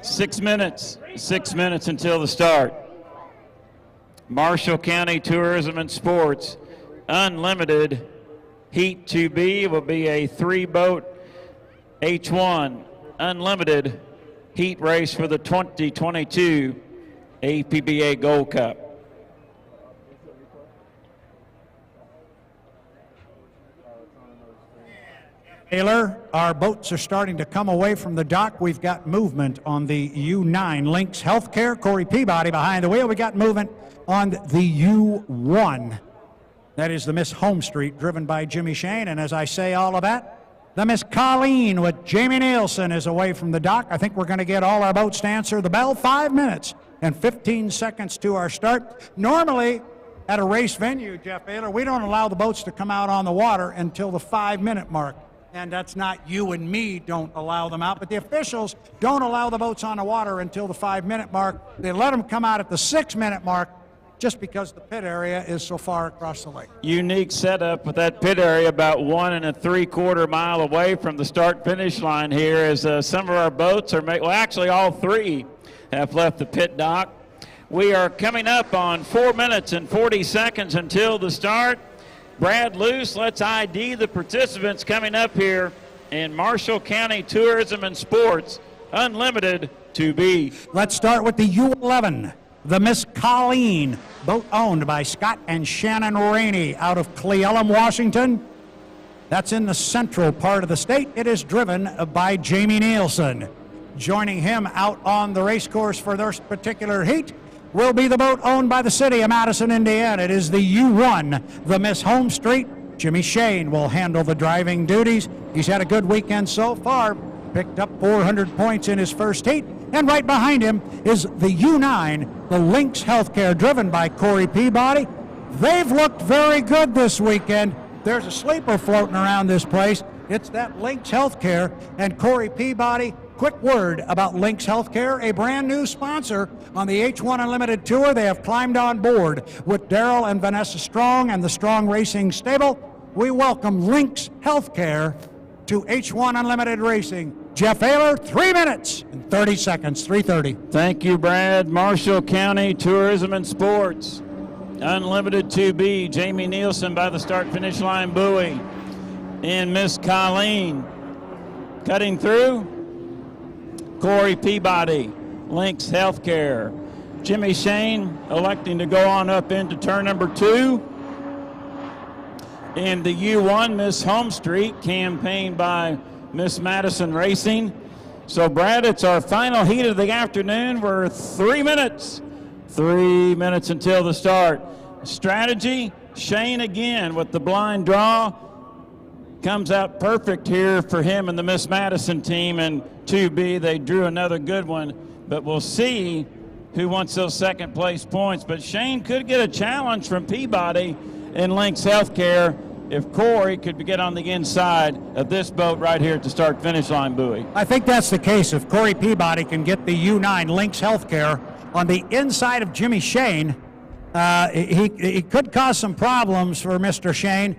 6 minutes. 6 minutes until the start. Marshall County Tourism and Sports Unlimited Heat 2B will be a 3-boat H1 Unlimited heat race for the 2022 APBA Gold Cup. Taylor, our boats are starting to come away from the dock. We've got movement on the U9 Lynx Healthcare. Corey Peabody behind the wheel. We got movement on the U1. That is the Miss Home Street, driven by Jimmy Shane. And as I say all of that, the Miss Colleen with Jamie Nielsen is away from the dock. I think we're going to get all our boats to answer the bell. 5 minutes and 15 seconds to our start. Normally, at a race venue, Jeff Baylor, we don't allow the boats to come out on the water until the 5-minute mark. And that's not you and me don't allow them out, but the officials don't allow the boats on the water until the 5-minute mark. They let them come out at the 6-minute mark just because the pit area is so far across the lake. Unique setup with that pit area about 1 3/4 mile away from the start-finish line here, as some of our boats are well, actually all 3 have left the pit dock. We are coming up on 4 minutes and 40 seconds until the start. Brad Luce, let's ID the participants coming up here in Marshall County Tourism and Sports Unlimited 2B. Let's start with the U11, the Miss Colleen, boat owned by Scott and Shannon Rainey out of Cle Elum, Washington. That's in the central part of the state. It is driven by Jamie Nielsen. Joining him out on the race course for this particular heat will be the boat owned by the city of Madison, Indiana. It is the U1, the Miss Home Street. Jimmy Shane will handle the driving duties. He's had a good weekend so far, picked up 400 points in his first heat. And right behind him is the U9, the Lynx Healthcare, driven by Corey Peabody. They've looked very good this weekend. There's a sleeper floating around this place. It's that Lynx Healthcare and Corey Peabody. Quick word about Lynx Healthcare, a brand new sponsor on the H1 Unlimited Tour. They have climbed on board with Daryl and Vanessa Strong and the Strong Racing Stable. We welcome Lynx Healthcare to H1 Unlimited Racing. Jeff Ayler, 3 minutes and 30 seconds, 3:30. Thank you, Brad. Marshall County Tourism and Sports Unlimited 2B, Jamie Nielsen by the start-finish line buoy. And Miss Colleen cutting through. Corey Peabody, Lynx Healthcare. Jimmy Shane electing to go on up into turn number 2. In the U1, Miss Home Street, campaigned by Miss Madison Racing. So, Brad, it's our final heat of the afternoon. We're 3 minutes. 3 minutes until the start. Strategy, Shane again with the blind draw. Comes out perfect here for him and the Miss Madison team. And 2B, they drew another good one. But we'll see who wants those second place points. But Shane could get a challenge from Peabody in Lynx Healthcare if Corey could get on the inside of this boat right here at the start-finish line buoy. I think that's the case. If Corey Peabody can get the U9 Lynx Healthcare on the inside of Jimmy Shane, he could cause some problems for Mr. Shane.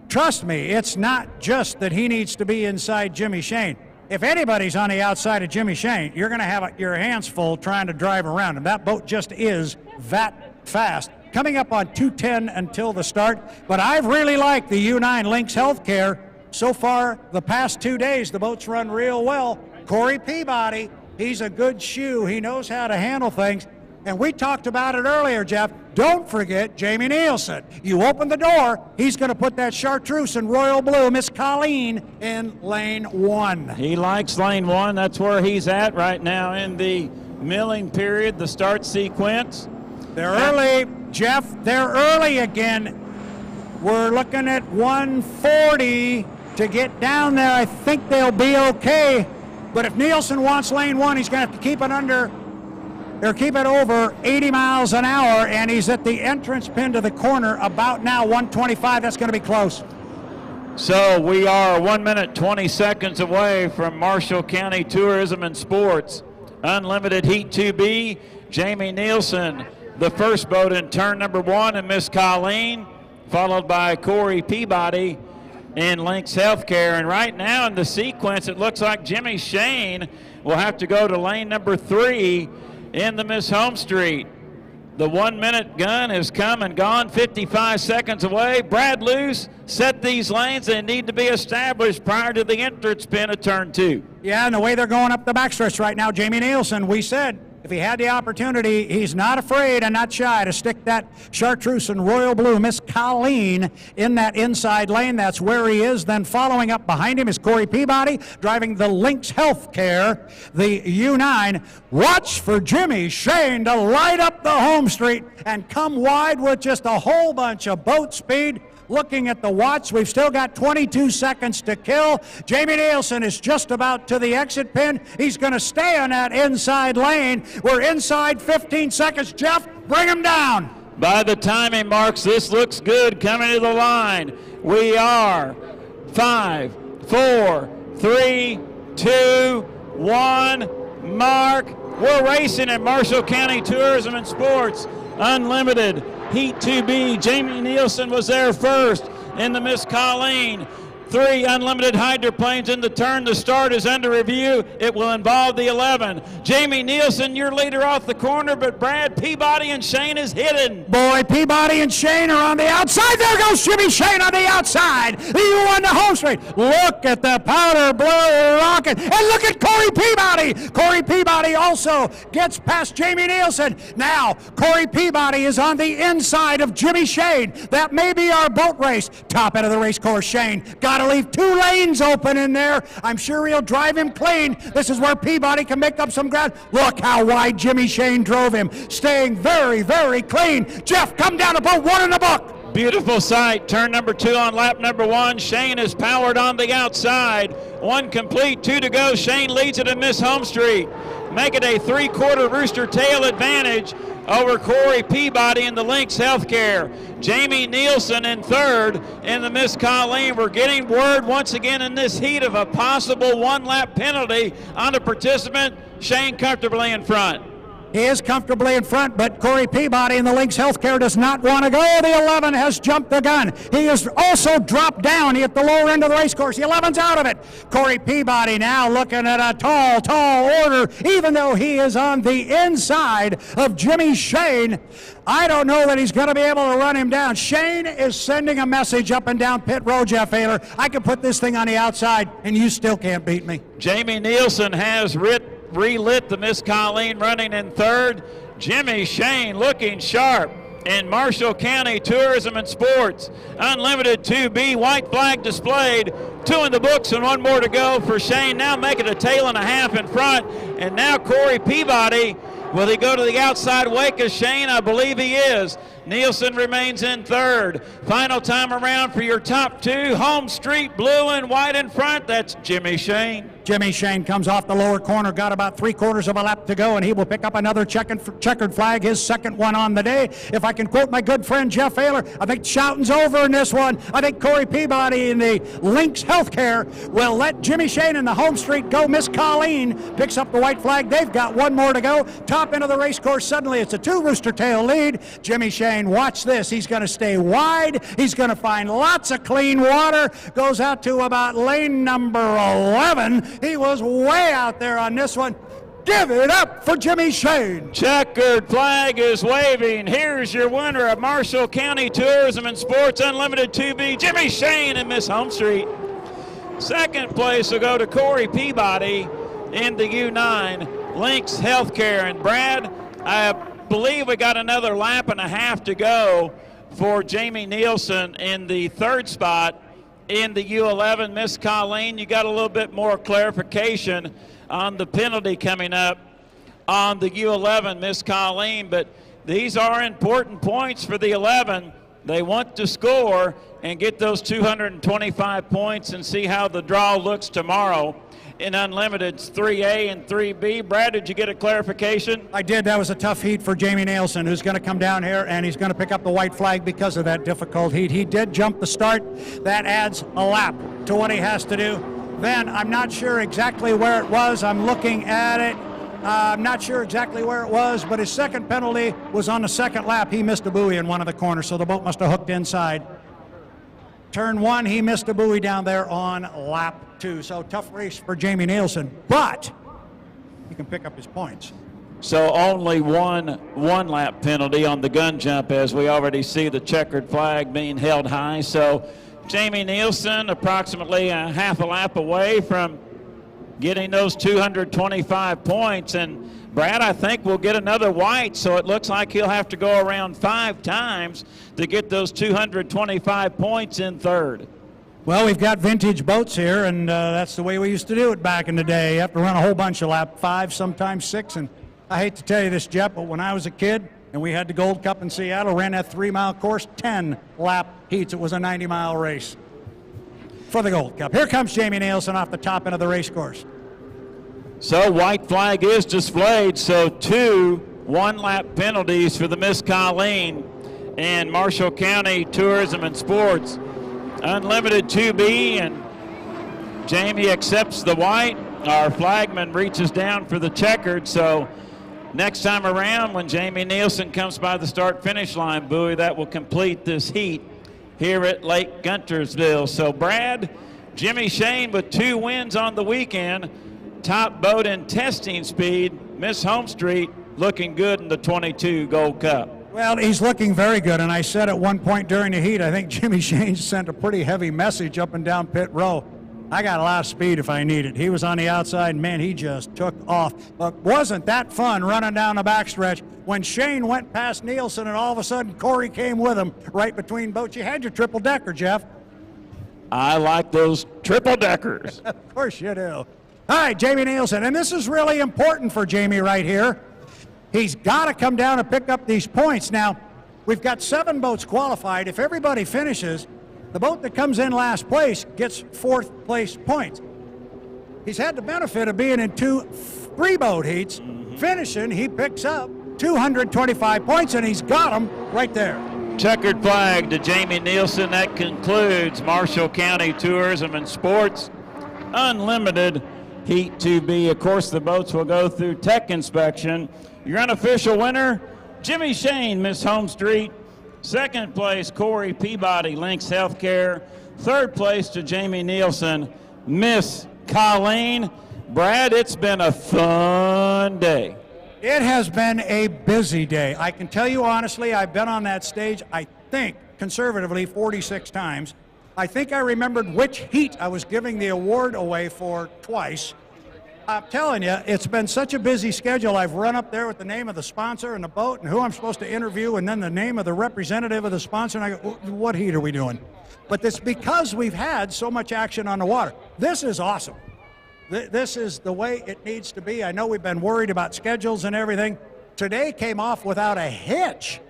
Trust me, it's not just that he needs to be inside Jimmy Shane. If anybody's on the outside of Jimmy Shane, you're going to have your hands full trying to drive around him. That boat just is that fast. Coming up on 2:10 until the start, but I've really liked the U9 Lynx Healthcare. So far, the past 2 days, the boats run real well. Corey Peabody, he's a good shoe. He knows how to handle things. And we talked about it earlier, Jeff. Don't forget Jamie Nielsen. You open the door, he's going to put that chartreuse in royal blue, Miss Colleen, in lane 1. He likes lane 1. That's where he's at right now in the milling period, the start sequence. They're early, Jeff. They're early again. We're looking at 140 to get down there. I think they'll be okay. But if Nielsen wants lane 1, he's going to have to keep it under, or keep it over 80 miles an hour, and he's at the entrance pin to the corner about now, 125. That's going to be close. So we are 1 minute 20 seconds away from Marshall County Tourism and Sports Unlimited Heat 2B. Jamie Nielsen, the first boat in turn number 1, and Miss Colleen, followed by Corey Peabody in Lynx Healthcare. And right now in the sequence, it looks like Jimmy Shane will have to go to lane number 3 in the Miss Home Street. The 1 minute gun has come and gone, 55 seconds away. Brad Luce set these lanes. They need to be established prior to the entrance pin of turn 2. Yeah, and the way they're going up the backstretch right now, Jamie Nielsen, we said if he had the opportunity, he's not afraid and not shy to stick that chartreuse and royal blue Miss Colleen in that inside lane. That's where he is. Then following up behind him is Corey Peabody driving the Lynx Healthcare, the U9. Watch for Jimmy Shane to light up the home street and come wide with just a whole bunch of boat speed. Looking at the watch, we've still got 22 seconds to kill. Jamie Nielsen is just about to the exit pin. He's going to stay on that inside lane. We're inside 15 seconds. Jeff, bring him down. By the timing marks, this looks good coming to the line. We are 5, 4, 3, 2, 1, mark. We're racing at Marshall County Tourism and Sports Unlimited Heat 2B. Jamie Nielsen was there first in the Miss Colleen. 3 unlimited hydroplanes in the turn. The start is under review. It will involve the 11. Jamie Nielsen, your leader off the corner, but Brad Peabody and Shane is hidden. Boy, Peabody and Shane are on the outside. There goes Jimmy Shane on the outside. The U1 to home straight. Look at the powder blue rocket. And look at Corey Peabody. Corey Peabody also gets past Jamie Nielsen. Now, Corey Peabody is on the inside of Jimmy Shane. That may be our boat race. Top end of the race course, Shane. Got to leave 2 lanes open in there. I'm sure he'll drive him clean. This is where Peabody can make up some ground. Look how wide Jimmy Shane drove him. Staying very, very clean. Jeff, come down to boat 1 in the book. Beautiful sight. Turn number 2 on lap number 1. Shane is powered on the outside. 1 complete, 2 to go. Shane leads it in Miss Home Street. Make it a 3/4 rooster tail advantage over Corey Peabody in the Lynx Healthcare. Jamie Nielsen in 3rd in the Miss Colleen. We're getting word once again in this heat of a possible 1-lap penalty on a participant. Shane comfortably in front. He is comfortably in front, but Corey Peabody in the Lynx Healthcare does not want to go. The 11 has jumped the gun. He has also dropped down. He at the lower end of the race course. The 11's out of it. Corey Peabody now looking at a tall order, even though he is on the inside of Jimmy Shane. I don't know that he's going to be able to run him down. Shane is sending a message up and down pit road, Jeff Ayler. I can put this thing on the outside, and you still can't beat me. Jamie Nielsen has relit the Miss Colleen running in 3rd. Jimmy Shane looking sharp in Marshall County Tourism and Sports Unlimited 2B. White flag displayed. 2 in the books and 1 more to go for Shane. Now making a tail and a half in front. And now Corey Peabody. Will he go to the outside wake of Shane? I believe he is. Nielsen remains in 3rd. Final time around for your top 2. Home Street, blue and white in front. That's Jimmy Shane. Jimmy Shane comes off the lower corner, got about 3/4 of a lap to go, and he will pick up another checkered flag, his 2nd one on the day. If I can quote my good friend Jeff Ayler, I think shouting's over in this one. I think Corey Peabody in the Lynx Healthcare will let Jimmy Shane in the home street go. Miss Colleen picks up the white flag. They've got 1 more to go. Top end of the race course, suddenly it's a 2 rooster tail lead. Jimmy Shane, watch this. He's going to stay wide. He's going to find lots of clean water. Goes out to about lane number 11. He was way out there on this one. Give it up for Jimmy Shane. Checkered flag is waving. Here's your winner of Marshall County Tourism and Sports Unlimited 2B, Jimmy Shane in Miss Home Street. 2nd place will go to Corey Peabody in the U9 Lynx Healthcare. And Brad, I believe we got another lap and a half to go for Jamie Nielsen in the 3rd spot in the U11 Miss Colleen. You got a little bit more clarification on the penalty coming up on the U11 Miss Colleen, but these are important points for the 11. They want to score and get those 225 points and see how the draw looks tomorrow. In Unlimited's 3A and 3B. Brad, did you get a clarification? I did. That was a tough heat for Jamie Nielsen, who's going to come down here, and he's going to pick up the white flag because of that difficult heat. He did jump the start. That adds a lap to what he has to do. Then, I'm not sure exactly where it was. I'm looking at it. I'm not sure exactly where it was, but his 2nd penalty was on the 2nd lap. He missed a buoy in one of the corners, so the boat must have hooked inside. Turn 1, he missed a buoy down there on lap 2. So tough race for Jamie Nielsen, but he can pick up his points. So only one lap penalty on the gun jump, as we already see the checkered flag being held high. So Jamie Nielsen approximately a half a lap away from getting those 225 points. And Brad, I think we'll get another white, so it looks like he'll have to go around 5 times to get those 225 points in third. Well, we've got vintage boats here, and that's the way we used to do it back in the day. You have to run a whole bunch of lap 5, sometimes 6, and I hate to tell you this, Jeff, but when I was a kid and we had the Gold Cup in Seattle, ran that 3-mile course, 10 lap heats. It was a 90-mile race for the Gold Cup. Here comes Jamie Nielsen off the top end of the race course. So white flag is displayed, so 2 one-lap penalties for the Miss Colleen and Marshall County Tourism and Sports. Unlimited 2B, and Jamie accepts the white. Our flagman reaches down for the checkered, so next time around when Jamie Nielsen comes by the start-finish line buoy, that will complete this heat here at Lake Guntersville. So Brad, Jimmy Shane with 2 wins on the weekend, top boat in testing speed. Miss Homestreet looking good in the 22 Gold Cup. Well, he's looking very good, and I said at one point during the heat, I think Jimmy Shane sent a pretty heavy message up and down pit row. I got a lot of speed if I need it. He was on the outside, and man, he just took off. But wasn't that fun running down the backstretch when Shane went past Nielsen, and all of a sudden Corey came with him right between boats. You had your triple-decker, Jeff. I like those triple-deckers. Of course you do. All right, Jamie Nielsen, and this is really important for Jamie right here. He's got to come down and pick up these points. Now, we've got 7 boats qualified. If everybody finishes, the boat that comes in last place gets 4th place points. He's had the benefit of being in 2 3-boat heats. Finishing, he picks up 225 points, and he's got them right there. Checkered flag to Jamie Nielsen. That concludes Marshall County Tourism and Sports Unlimited Heat 2B. Of course, the boats will go through tech inspection. Your unofficial winner, Jimmy Shane, Miss Homestreet. 2nd place, Corey Peabody, Lynx Healthcare. 3rd place to Jamie Nielsen, Miss Colleen. Brad, it's been a fun day. It has been a busy day. I can tell you honestly, I've been on that stage, I think, conservatively, 46 times. I think I remembered which heat I was giving the award away for twice. I'm telling you, it's been such a busy schedule. I've run up there with the name of the sponsor and the boat and who I'm supposed to interview, and then the name of the representative of the sponsor, and I go, what heat are we doing? But it's because we've had so much action on the water. This is awesome. This is the way it needs to be. I know we've been worried about schedules and everything. Today came off without a hitch.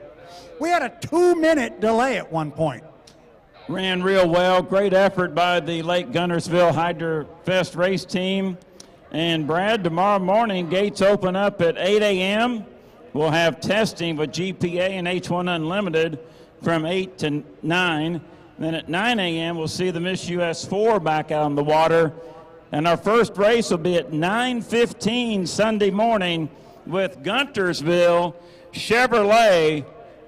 We had a 2-minute delay at one point. Ran real well. Great effort by the Lake Guntersville Hydrofest race team. And Brad, tomorrow morning, gates open up at 8 a.m. We'll have testing with GPA and H1 Unlimited from 8 to 9. Then at 9 a.m., we'll see the Miss US 4 back out on the water. And our first race will be at 9:15 Sunday morning with Guntersville Chevrolet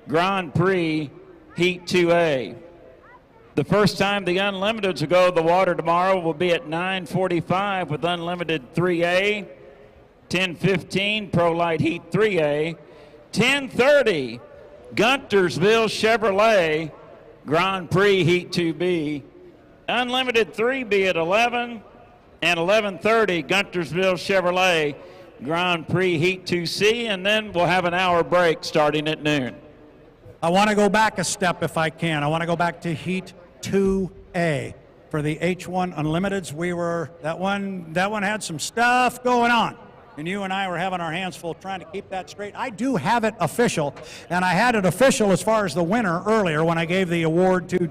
Grand Prix Heat 2A. The first time the Unlimiteds will go to the water tomorrow will be at 9:45 with Unlimited 3A, 10:15 Pro Light Heat 3A, 10:30 Guntersville Chevrolet Grand Prix Heat 2B, Unlimited 3B at 11, and 11:30 Guntersville Chevrolet Grand Prix Heat 2C, and then we'll have an hour break starting at noon. I want to go back a step if I can. I want to go back to Heat 2A for the H1 Unlimiteds. That one had some stuff going on, and you and I were having our hands full trying to keep that straight. I do have it official, and I had it official as far as the winner earlier when I gave the award to